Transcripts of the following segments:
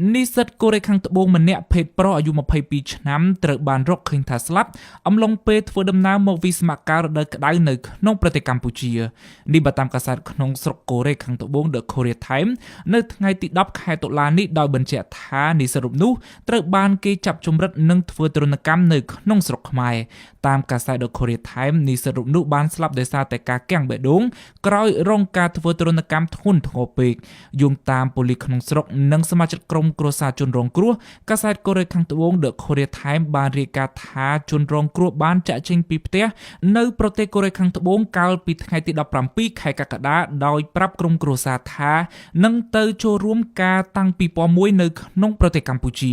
និស្សិតកូរ៉េខាងត្បូងម្នាក់ភេទប្រុសអាយុ22ឆ្នាំត្រូវបានរកឃើញថាស្លាប់អំឡុងពេលធ្វើដំណើរមកវិស្សមកររដូវក្តៅនៅក្នុងប្រទេសកម្ពុជានេះបើតាមកាសែតក្នុងស្រុកកូរ៉េខាងត្បូង The Korea Times នៅថ្ងៃទី10ខែតុលានេះដោយបញ្ជាក់ថានិស្សិតរូបនោះត្រូវបានគេចាប់ជំរិតនិងធ្វើទរណកម្មនៅក្នុងស្រុកខ្មែរតាមកាសែត The Korea Times និស្សិតរូបនោះបានស្លាប់ដោយសារតែការគាំងបេះដូងក្រោយរងការធ្វើទរណកម្មធ្ងន់ធ្ងរពេកយោងតាមប៉ូលីសក្នុងស្រុកនិងសមាជិកក្រុមគ្រួសារជនរងគ្រោះកាសែតកូរ៉េខាងត្បូង The Korea Times បានរាយការណ៍ថាជនរងគ្រោះបានចាក់ចេញពីផ្ទះនៅប្រទេសកូរ៉េខាងត្បូងកាលពីថ្ងៃទី17ខែកក្កដាដោយប្រាប់ក្រុមគ្រួសារថានឹងទៅចូលរួមការតាំងពីពណ៌មួយនៅក្នុងប្រទេសកម្ពុជា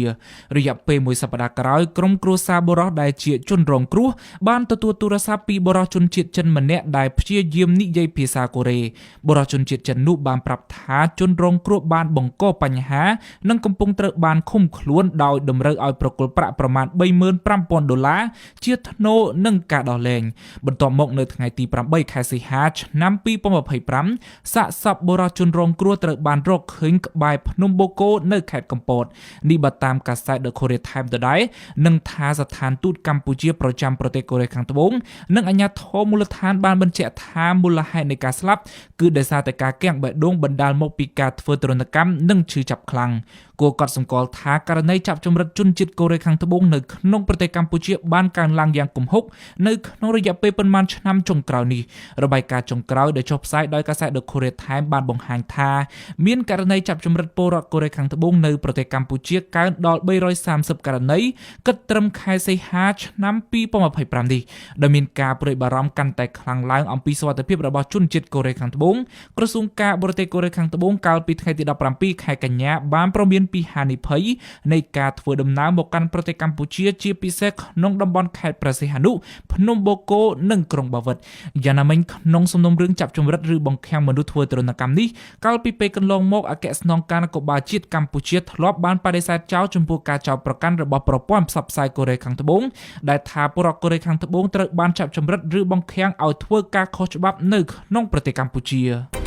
រយៈពេលមួយសប្តាហ៍ក្រោយក្រុមគ្រួសារបុរសដែលជាជនរងគ្រោះបានទទួលទូរស័ព្ទពីបុរសជនជាតិចិនម្នាក់ដែលព្យាយាមនិយាយភាសាកូរ៉េបុរសជនជាតិចិននោះបានប្រាប់ថាជនរងគ្រោះបានបង្កបញ្ហានិងកំពុងត្រូវបានឃុំខ្លួនដោយតម្រូវឲ្យប្រគល់ប្រាក់ប្រមាណ$35,000ជាថ្នូរនឹងការដោះលែងបន្ទាប់មកនៅថ្ងៃទី8ខែសីហាឆ្នាំ2025សាកសពបុរសជនរងគ្រោះត្រូវបានរកឃើញក្បែរភ្នំបូកូនៅខេត្តកំពតនេះបើតាមកាសែត The Korea Times ដដែលនិងថាស្ថានទូតកម្ពុជាប្រចាំប្រទេសកូរ៉េខាងត្បូងនិងអាជ្ញាធរមូលដ្ឋានបានបញ្ជាក់ថាមូលហេតុនៃការស្លាប់គឺដោយសារតែការគាំងបេះដូងបណ្ដាលមកពីការធ្វើទរណកម្មនិងឈឺចាប់ខ្លាំងគួរកត់សម្គាល់ថាករណីចាប់ជំរិតជនជាតិកូរ៉េខាងត្បូងនៅក្នុងប្រទេសកម្ពុជាបានកើនឡើងយ៉ាងគំហុកនៅក្នុងរយៈពេលប៉ុន្មានឆ្នាំចុងក្រោយនេះរបាយការណ៍ចុងក្រោយដែលចុះផ្សាយដោយកាសែត The Korea Times បានបង្ហាញថាមានករណីចាប់ជំរិតពលរដ្ឋកូរ៉េខាងត្បូងនៅប្រទេសកម្ពុជាកើនដល់330ករណីគិតត្រឹមខែសីហាឆ្នាំ2025នេះដែលមានការព្រួយបារម្ភកាន់តែខ្លាំងឡើងអំពីសុវត្ថិភាពរបស់ជនជាតិកូរ៉េខាងត្បូងក្រសួងការបរទេសកូរ៉េខាងត្បូងកាលពីថ្ងៃទី17ខែកញ្ញាបានព្រមានពីហានិភ័យនៃការធ្វើដំណើរមកកាន់ប្រទេសកម្ពុជាជាពិសេសក្នុងតំបន់ខេត្តព្រះសីហនុភ្នំបូកូនិងក្រុងបាវិតយ៉ាងណាមិញក្នុងសំណុំរឿងចាប់ជំរិតឬបង្ខាំងមនុស្សធ្វើទរណកម្មនេះកាលពីពេលកន្លងមកអគ្គស្នងការនគរបាលជាតិកម្ពុជាធ្លាប់បានបដិសេធចោលចំពោះការចោទប្រកាន់របស់ប្រព័ន្ធផ្សព្វផ្សាយកូរ៉េខាងត្បូងដែលថាពលរដ្ឋកូរ៉េខាងត្បូងត្រូវបានចាប់ជំរិតឬបង្ខាំងឲ្យធ្វើការខុសច្បាប់នៅក្នុងប្រទេសកម្ពុជា